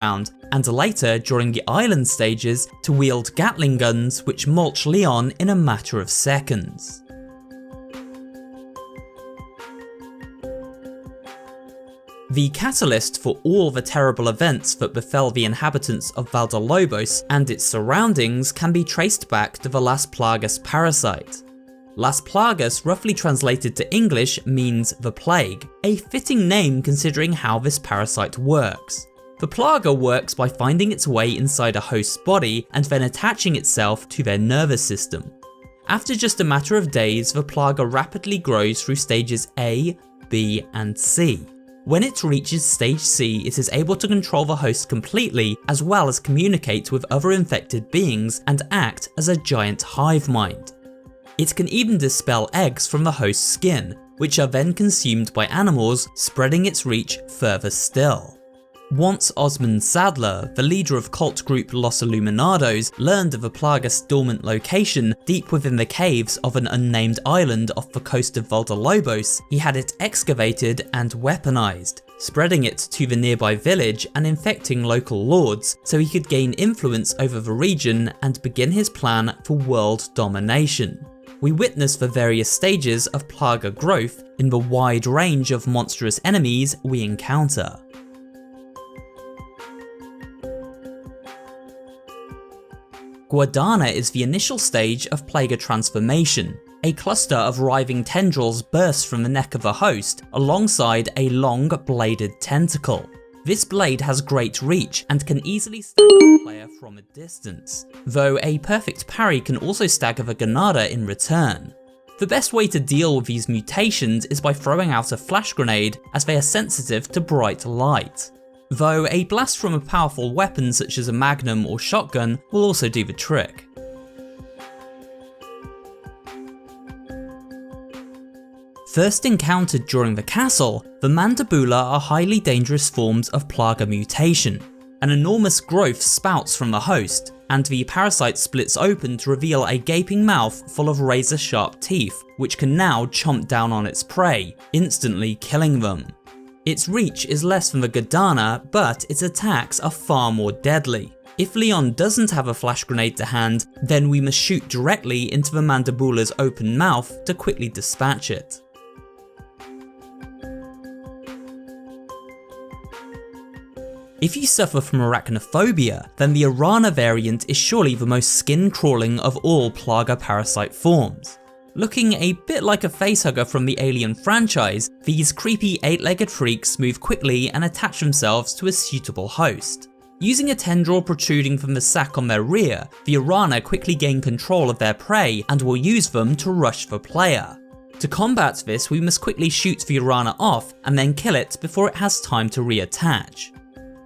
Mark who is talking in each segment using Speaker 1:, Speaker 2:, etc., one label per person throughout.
Speaker 1: and later during the island stages to wield Gatling guns which mulch Leon in a matter of seconds. The catalyst for all the terrible events that befell the inhabitants of Valdalobos and its surroundings can be traced back to the Las Plagas parasite. Las Plagas, roughly translated to English, means the plague, a fitting name considering how this parasite works. The plaga works by finding its way inside a host's body and then attaching itself to their nervous system. After just a matter of days, the plaga rapidly grows through stages A, B, and C. When it reaches stage C, it is able to control the host completely, as well as communicate with other infected beings and act as a giant hive mind. It can even dispel eggs from the host's skin, which are then consumed by animals, spreading its reach further still. Once Osmond Sadler, the leader of cult group Los Illuminados, learned of the Plagas' dormant location deep within the caves of an unnamed island off the coast of Valdalobos, he had it excavated and weaponized, spreading it to the nearby village and infecting local lords so he could gain influence over the region and begin his plan for world domination. We witness the various stages of Plaga growth in the wide range of monstrous enemies we encounter. Guadana is the initial stage of Plaga transformation. A cluster of writhing tendrils bursts from the neck of a host alongside a long bladed tentacle. This blade has great reach and can easily stagger the player from a distance, though a perfect parry can also stagger the Ganada in return. The best way to deal with these mutations is by throwing out a flash grenade, as they are sensitive to bright light. Though a blast from a powerful weapon such as a magnum or shotgun will also do the trick. First encountered during the castle, the Mandibula are highly dangerous forms of Plaga mutation. An enormous growth spouts from the host, and the parasite splits open to reveal a gaping mouth full of razor-sharp teeth, which can now chomp down on its prey, instantly killing them. Its reach is less than the Guadana, but its attacks are far more deadly. If Leon doesn't have a flash grenade to hand, then we must shoot directly into the Mandibula's open mouth to quickly dispatch it. If you suffer from arachnophobia, then the Arana variant is surely the most skin-crawling of all Plaga parasite forms. Looking a bit like a facehugger from the Alien franchise, these creepy 8-legged freaks move quickly and attach themselves to a suitable host. Using a tendril protruding from the sac on their rear, the Arana quickly gain control of their prey and will use them to rush the player. To combat this, we must quickly shoot the Arana off and then kill it before it has time to reattach.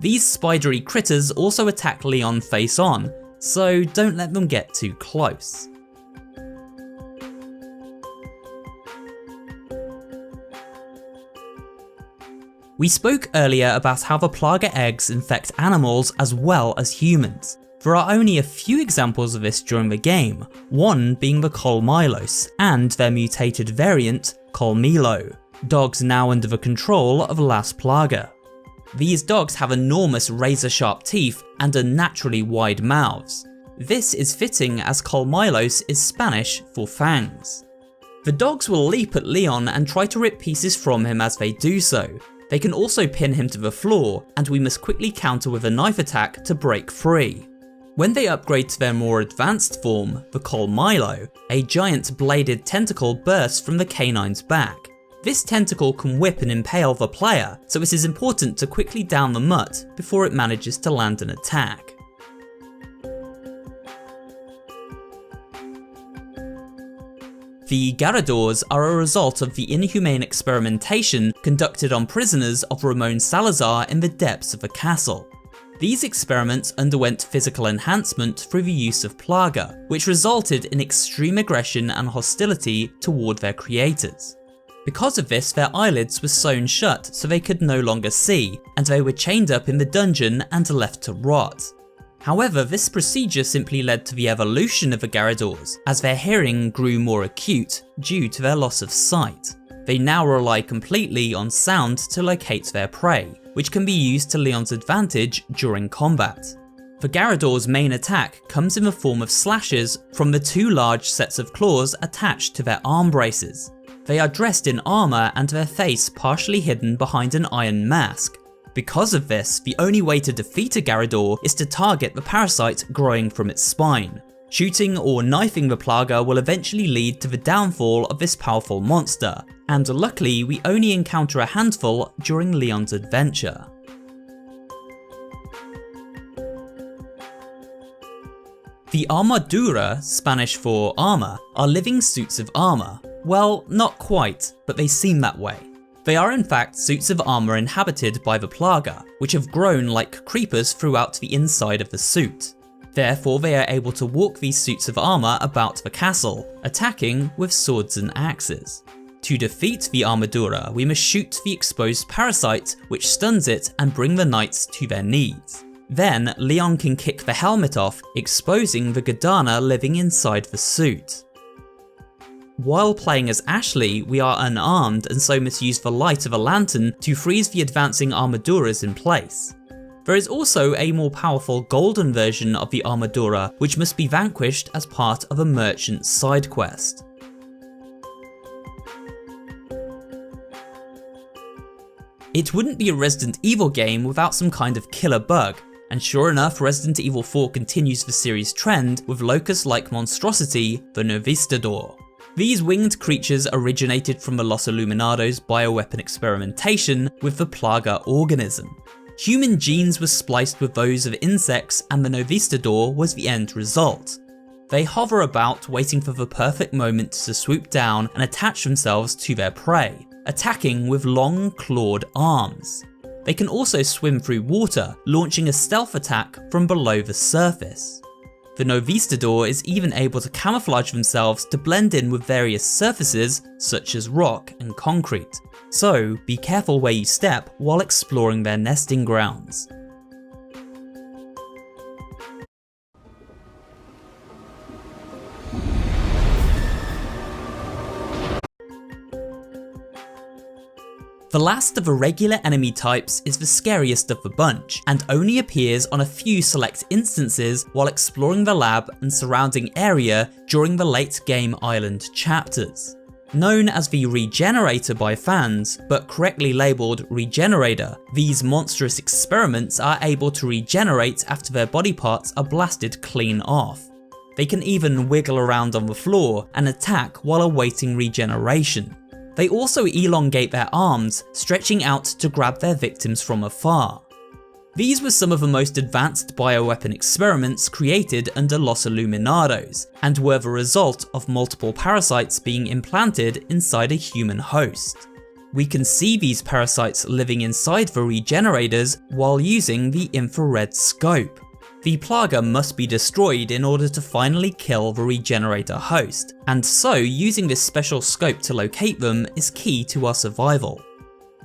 Speaker 1: These spidery critters also attack Leon face on, so don't let them get too close. We spoke earlier about how the Plaga eggs infect animals as well as humans. There are only a few examples of this during the game, one being the Colmilos and their mutated variant, Colmilo, dogs now under the control of Las Plaga. These dogs have enormous razor-sharp teeth and unnaturally wide mouths. This is fitting as Colmilos is Spanish for fangs. The dogs will leap at Leon and try to rip pieces from him as they do so. They can also pin him to the floor, and we must quickly counter with a knife attack to break free. When they upgrade to their more advanced form, the Colmilo, a giant bladed tentacle bursts from the canine's back. This tentacle can whip and impale the player, so it is important to quickly down the mutt before it manages to land an attack. The Garradors are a result of the inhumane experimentation conducted on prisoners of Ramon Salazar in the depths of a castle. These experiments underwent physical enhancement through the use of Plaga, which resulted in extreme aggression and hostility toward their creators. Because of this, their eyelids were sewn shut so they could no longer see, and they were chained up in the dungeon and left to rot. However, this procedure simply led to the evolution of the Garradors, as their hearing grew more acute due to their loss of sight. They now rely completely on sound to locate their prey, which can be used to Leon's advantage during combat. For Garrador's main attack comes in the form of slashes from the 2 large sets of claws attached to their arm braces. They are dressed in armour and their face partially hidden behind an iron mask. Because of this, the only way to defeat a Garrador is to target the parasite growing from its spine. Shooting or knifing the Plaga will eventually lead to the downfall of this powerful monster, and luckily we only encounter a handful during Leon's adventure. The Armadura, Spanish for armour, are living suits of armour. Well, not quite, but they seem that way. They are in fact suits of armour inhabited by the Plaga, which have grown like creepers throughout the inside of the suit. Therefore they are able to walk these suits of armour about the castle, attacking with swords and axes. To defeat the Armadura, we must shoot the exposed parasite, which stuns it and bring the knights to their knees. Then Leon can kick the helmet off, exposing the Gudana living inside the suit. While playing as Ashley, we are unarmed and so must use the light of a lantern to freeze the advancing Armaduras in place. There is also a more powerful golden version of the Armadura, which must be vanquished as part of a merchant side quest. It wouldn't be a Resident Evil game without some kind of killer bug, and sure enough Resident Evil 4 continues the series' trend with locust-like monstrosity, the Novistador. These winged creatures originated from the Los Illuminados' bioweapon experimentation with the Plaga organism. Human genes were spliced with those of insects and the Novistador was the end result. They hover about waiting for the perfect moment to swoop down and attach themselves to their prey, attacking with long clawed arms. They can also swim through water, launching a stealth attack from below the surface. The Novistador is even able to camouflage themselves to blend in with various surfaces such as rock and concrete, so be careful where you step while exploring their nesting grounds. The last of the regular enemy types is the scariest of the bunch, and only appears on a few select instances while exploring the lab and surrounding area during the late game island chapters. Known as the Regenerator by fans, but correctly labelled Regenerator, these monstrous experiments are able to regenerate after their body parts are blasted clean off. They can even wiggle around on the floor and attack while awaiting regeneration. They also elongate their arms, stretching out to grab their victims from afar. These were some of the most advanced bioweapon experiments created under Los Illuminados, and were the result of multiple parasites being implanted inside a human host. We can see these parasites living inside the Regenerators while using the infrared scope. The Plaga must be destroyed in order to finally kill the Regenerator host, and so using this special scope to locate them is key to our survival.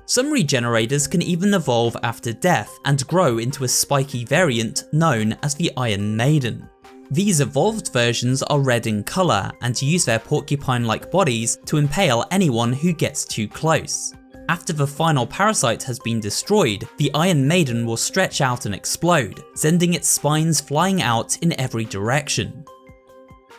Speaker 1: Some Regenerators can even evolve after death and grow into a spiky variant known as the Iron Maiden. These evolved versions are red in colour and use their porcupine-like bodies to impale anyone who gets too close. After the final parasite has been destroyed, the Iron Maiden will stretch out and explode, sending its spines flying out in every direction.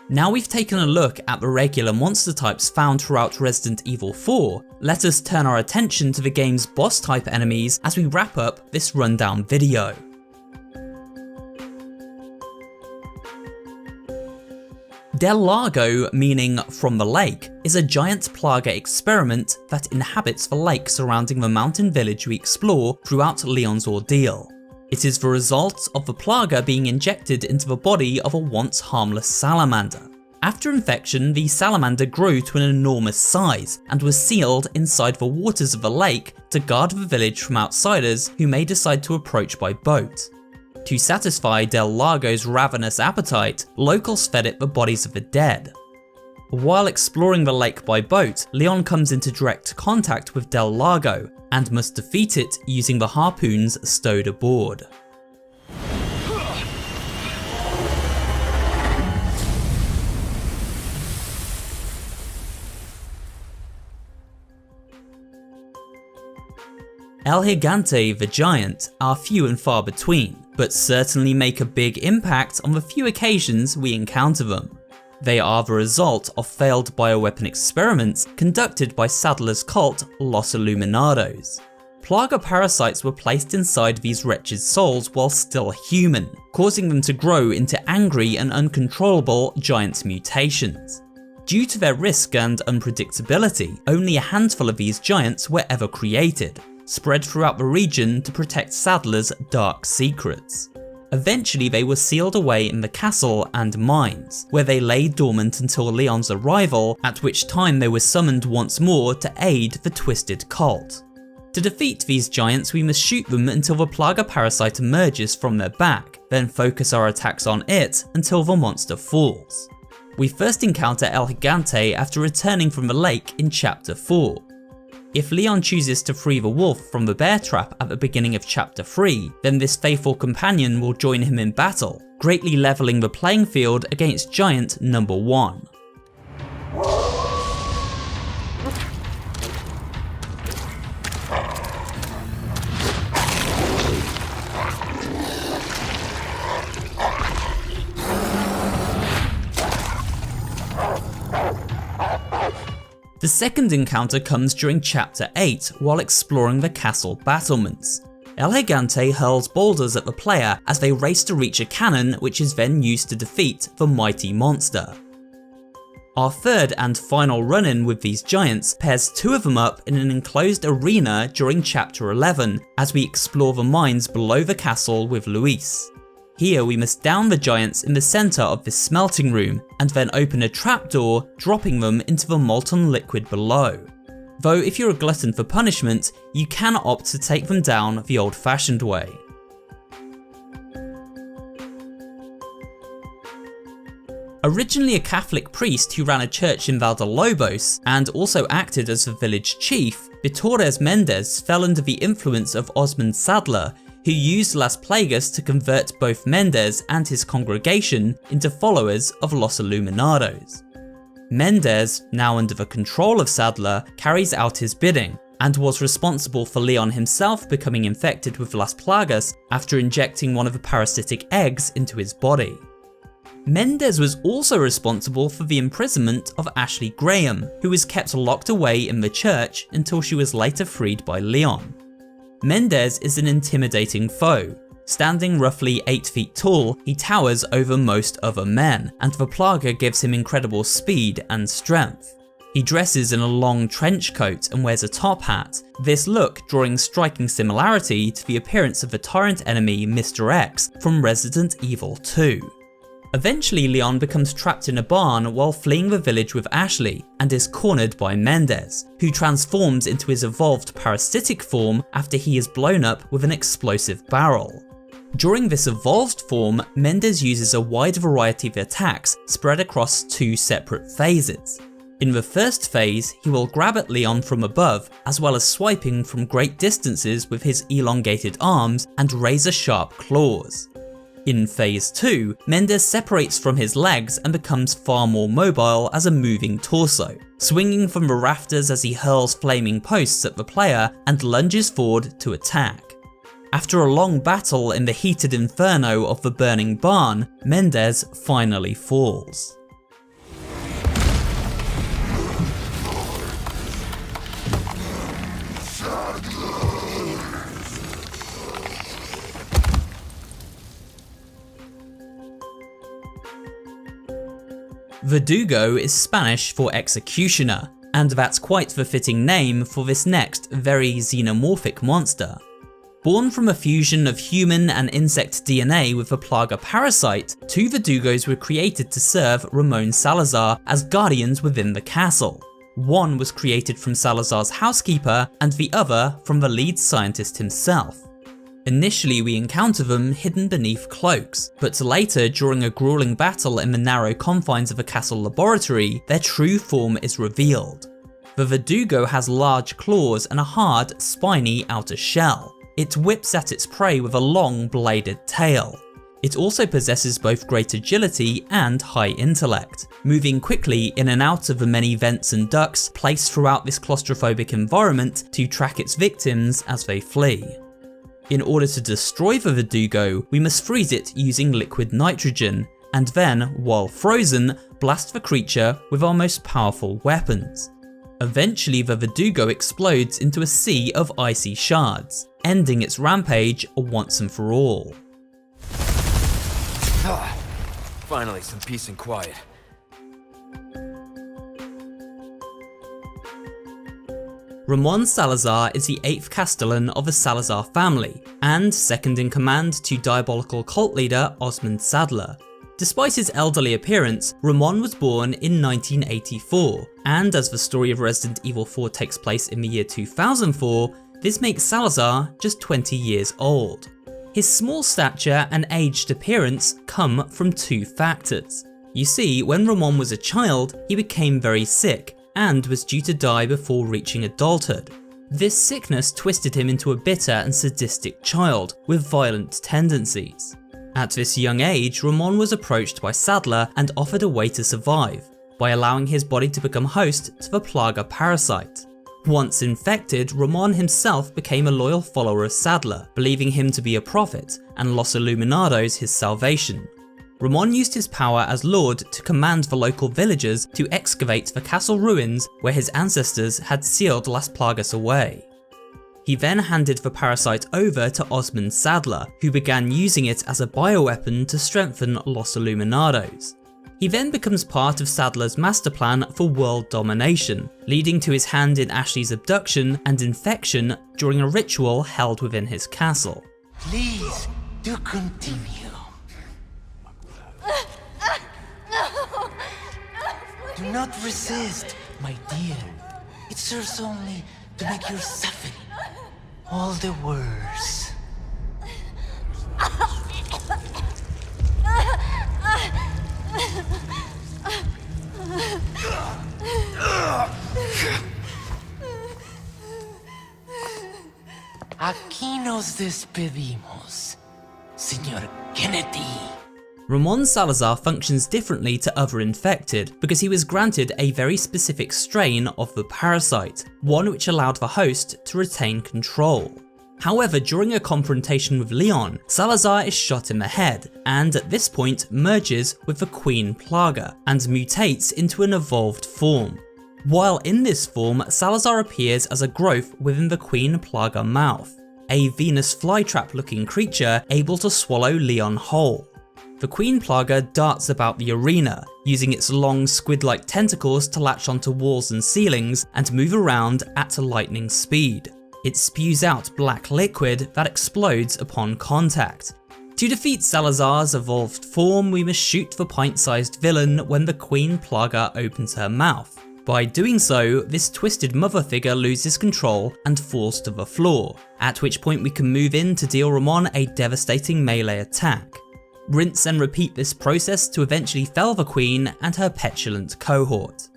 Speaker 1: Now we've taken a look at the regular monster types found throughout Resident Evil 4, let us turn our attention to the game's boss type enemies as we wrap up this rundown video. Del Lago, meaning from the lake, is a giant Plaga experiment that inhabits the lake surrounding the mountain village we explore throughout Leon's ordeal. It is the result of the Plaga being injected into the body of a once harmless salamander. After infection, the salamander grew to an enormous size and was sealed inside the waters of the lake to guard the village from outsiders who may decide to approach by boat. To satisfy Del Lago's ravenous appetite, locals fed it the bodies of the dead. While exploring the lake by boat, Leon comes into direct contact with Del Lago and must defeat it using the harpoons stowed aboard. El Gigante the Giant are few and far between, but certainly make a big impact on the few occasions we encounter them. They are the result of failed bioweapon experiments conducted by Saddler's cult, Los Illuminados. Plaga parasites were placed inside these wretched souls while still human, causing them to grow into angry and uncontrollable giant mutations. Due to their risk and unpredictability, only a handful of these giants were ever created, spread throughout the region to protect Saddler's dark secrets. Eventually they were sealed away in the castle and mines, where they lay dormant until Leon's arrival, at which time they were summoned once more to aid the Twisted Cult. To defeat these giants, we must shoot them until the Plaga parasite emerges from their back, then focus our attacks on it until the monster falls. We first encounter El Gigante after returning from the lake in Chapter 4. If Leon chooses to free the wolf from the bear trap at the beginning of Chapter 3, then this faithful companion will join him in battle, greatly leveling the playing field against Giant Number 1. The second encounter comes during Chapter 8 while exploring the castle battlements. El Gigante hurls boulders at the player as they race to reach a cannon, which is then used to defeat the mighty monster. Our third and final run-in with these giants pairs two of them up in an enclosed arena during Chapter 11 as we explore the mines below the castle with Luis. Here we must down the giants in the centre of this smelting room and then open a trapdoor, dropping them into the molten liquid below. Though if you're a glutton for punishment, you can opt to take them down the old-fashioned way. Originally a Catholic priest who ran a church in Valdalobos and also acted as the village chief, Vitores Mendez fell under the influence of Osmond Saddler, who used Las Plagas to convert both Mendez and his congregation into followers of Los Illuminados. Mendez, now under the control of Saddler, carries out his bidding, and was responsible for Leon himself becoming infected with Las Plagas after injecting one of the parasitic eggs into his body. Mendez was also responsible for the imprisonment of Ashley Graham, who was kept locked away in the church until she was later freed by Leon. Mendez is an intimidating foe. Standing roughly 8 feet tall, he towers over most other men, and the Plaga gives him incredible speed and strength. He dresses in a long trench coat and wears a top hat, this look drawing striking similarity to the appearance of the tyrant enemy Mr. X from Resident Evil 2. Eventually Leon becomes trapped in a barn while fleeing the village with Ashley and is cornered by Mendez, who transforms into his evolved parasitic form after he is blown up with an explosive barrel. During this evolved form, Mendez uses a wide variety of attacks spread across 2 separate phases. In the first phase, he will grab at Leon from above, as well as swiping from great distances with his elongated arms and razor-sharp claws. In phase 2, Mendez separates from his legs and becomes far more mobile as a moving torso, swinging from the rafters as he hurls flaming posts at the player and lunges forward to attack. After a long battle in the heated inferno of the burning barn, Mendez finally falls. Verdugo is Spanish for executioner, and that's quite the fitting name for this next very xenomorphic monster. Born from a fusion of human and insect DNA with the Plaga parasite, 2 Verdugos were created to serve Ramon Salazar as guardians within the castle. One was created from Salazar's housekeeper and the other from the lead scientist himself. Initially we encounter them hidden beneath cloaks, but later during a grueling battle in the narrow confines of a castle laboratory, their true form is revealed. The Verdugo has large claws and a hard, spiny outer shell. It whips at its prey with a long bladed tail. It also possesses both great agility and high intellect, moving quickly in and out of the many vents and ducts placed throughout this claustrophobic environment to track its victims as they flee. In order to destroy the Verdugo, we must freeze it using liquid nitrogen, and then, while frozen, blast the creature with our most powerful weapons. Eventually the Verdugo explodes into a sea of icy shards, ending its rampage once and for all.
Speaker 2: Finally, some peace and quiet.
Speaker 1: Ramon Salazar is the 8th Castellan of the Salazar family, and second in command to diabolical cult leader Osmond Saddler. Despite his elderly appearance, Ramon was born in 1984, and as the story of Resident Evil 4 takes place in the year 2004, this makes Salazar just 20 years old. His small stature and aged appearance come from 2 factors. You see, when Ramon was a child, he became very sick and was due to die before reaching adulthood. This sickness twisted him into a bitter and sadistic child with violent tendencies. At this young age, Ramon was approached by Saddler and offered a way to survive, by allowing his body to become host to the Plaga parasite. Once infected, Ramon himself became a loyal follower of Saddler, believing him to be a prophet and Los Illuminados his salvation. Ramon used his power as Lord to command the local villagers to excavate the castle ruins where his ancestors had sealed Las Plagas away. He then handed the parasite over to Osmond Saddler, who began using it as a bioweapon to strengthen Los Illuminados. He then becomes part of Saddler's master plan for world domination, leading to his hand in Ashley's abduction and infection during a ritual held within his castle.
Speaker 3: Please, do continue. Do not resist, my dear. It serves only to make your suffering all the worse. Aquí nos despedimos, Señor Kennedy.
Speaker 1: Ramon Salazar functions differently to other infected because he was granted a very specific strain of the parasite, one which allowed the host to retain control. However, during a confrontation with Leon, Salazar is shot in the head, and at this point merges with the Queen Plaga, and mutates into an evolved form. While in this form, Salazar appears as a growth within the Queen Plaga mouth, a Venus flytrap looking creature able to swallow Leon whole. The Queen Plaga darts about the arena, using its long squid-like tentacles to latch onto walls and ceilings and move around at lightning speed. It spews out black liquid that explodes upon contact. To defeat Salazar's evolved form, we must shoot the pint-sized villain when the Queen Plaga opens her mouth. By doing so, this twisted mother figure loses control and falls to the floor, at which point we can move in to deal Ramon a devastating melee attack. Rinse and repeat this process to eventually fell the Queen and her petulant cohort.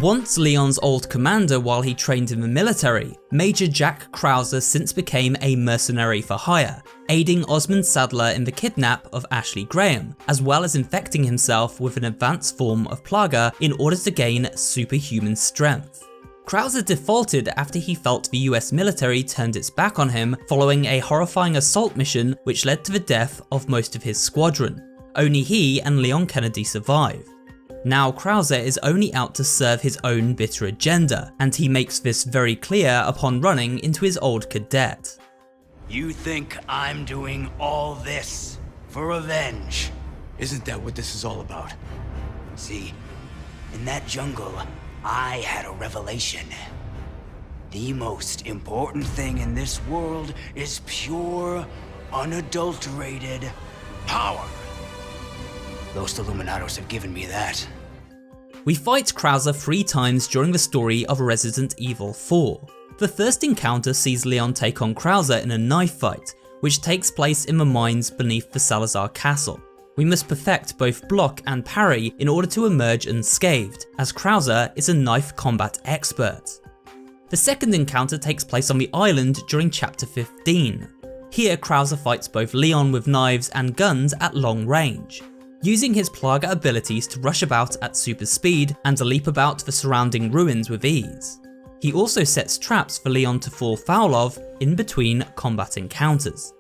Speaker 1: Once Leon's old commander while he trained in the military, Major Jack Krauser since became a mercenary for hire, aiding Osmond Saddler in the kidnap of Ashley Graham, as well as infecting himself with an advanced form of Plaga in order to gain superhuman strength. Krauser defaulted after he felt the US military turned its back on him following a horrifying assault mission which led to the death of most of his squadron. Only he and Leon Kennedy survived. Now Krauser is only out to serve his own bitter agenda, and he makes this very clear upon running into his old cadet.
Speaker 4: You think I'm doing all this for revenge?
Speaker 2: Isn't that what this is all about?
Speaker 4: See, in that jungle, I had a revelation. The most important thing in this world is pure, unadulterated power. Los Illuminados have given me that.
Speaker 1: We fight Krauser 3 times during the story of Resident Evil 4. The first encounter sees Leon take on Krauser in a knife fight, which takes place in the mines beneath the Salazar castle. We must perfect both block and parry in order to emerge unscathed, as Krauser is a knife combat expert. The second encounter takes place on the island during chapter 15. Here Krauser fights both Leon with knives and guns at long range, using his Plaga abilities to rush about at super speed and leap about the surrounding ruins with ease. He also sets traps for Leon to fall foul of in between combat encounters.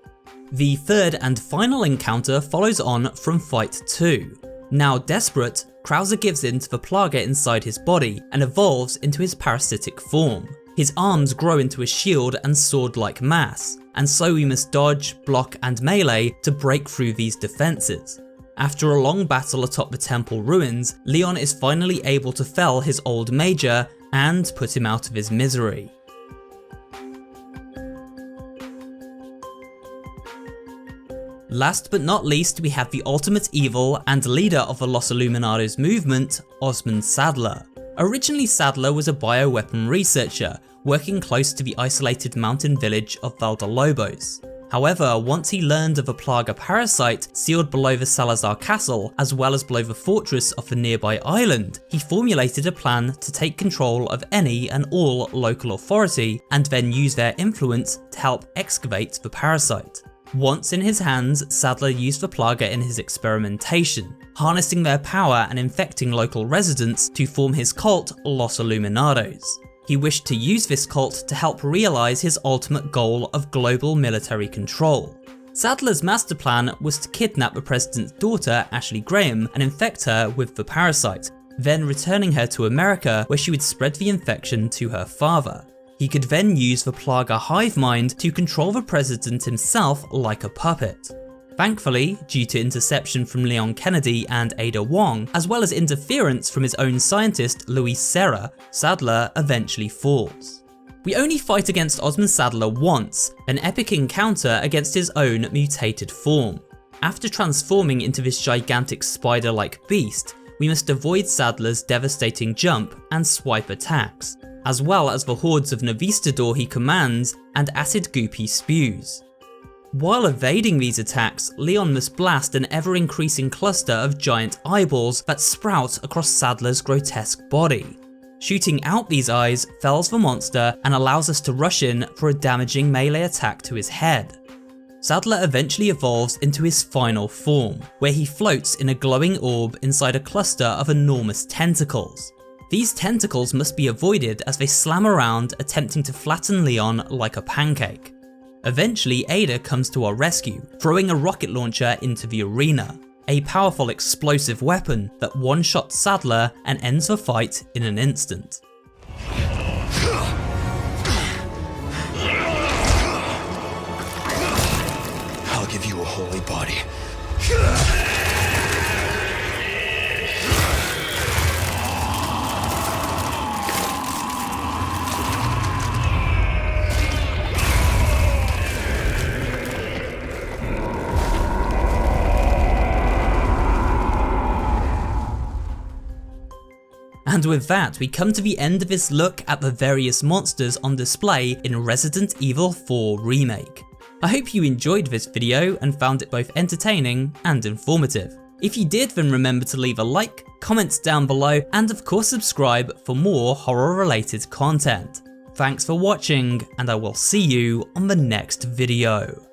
Speaker 1: The third and final encounter follows on from Fight 2. Now desperate, Krauser gives in to the Plaga inside his body and evolves into his parasitic form. His arms grow into a shield and sword-like mass, and so we must dodge, block and melee to break through these defences. After a long battle atop the temple ruins, Leon is finally able to fell his old major and put him out of his misery. Last but not least, we have the ultimate evil and leader of the Los Illuminados movement, Osmond Saddler. Originally, Saddler was a bioweapon researcher, working close to the isolated mountain village of Valdalobos. However, once he learned of a Plaga parasite sealed below the Salazar castle, as well as below the fortress of the nearby island, he formulated a plan to take control of any and all local authority, and then use their influence to help excavate the parasite. Once in his hands, Saddler used the Plaga in his experimentation, harnessing their power and infecting local residents to form his cult, Los Illuminados. He wished to use this cult to help realize his ultimate goal of global military control. Saddler's master plan was to kidnap the president's daughter, Ashley Graham, and infect her with the parasite, then returning her to America where she would spread the infection to her father. He could then use the Plaga hive mind to control the president himself like a puppet. Thankfully, due to interception from Leon Kennedy and Ada Wong, as well as interference from his own scientist Luis Serra, Saddler eventually falls. We only fight against Osmond Saddler once, an epic encounter against his own mutated form. After transforming into this gigantic spider-like beast, we must avoid Saddler's devastating jump and swipe attacks, as well as the hordes of Navistador he commands and acid goop he spews. While evading these attacks, Leon must blast an ever-increasing cluster of giant eyeballs that sprout across Saddler's grotesque body. Shooting out these eyes fells the monster and allows us to rush in for a damaging melee attack to his head. Saddler eventually evolves into his final form, where he floats in a glowing orb inside a cluster of enormous tentacles. These tentacles must be avoided as they slam around, attempting to flatten Leon like a pancake. Eventually, Ada comes to our rescue, throwing a rocket launcher into the arena, a powerful explosive weapon that one-shots Saddler and ends the fight in an instant.
Speaker 2: I'll give you a holy body.
Speaker 1: And with that, we come to the end of this look at the various monsters on display in Resident Evil 4 Remake. I hope you enjoyed this video and found it both entertaining and informative. If you did, then remember to leave a like, comment down below, and of course subscribe for more horror related content. Thanks for watching, and I will see you on the next video.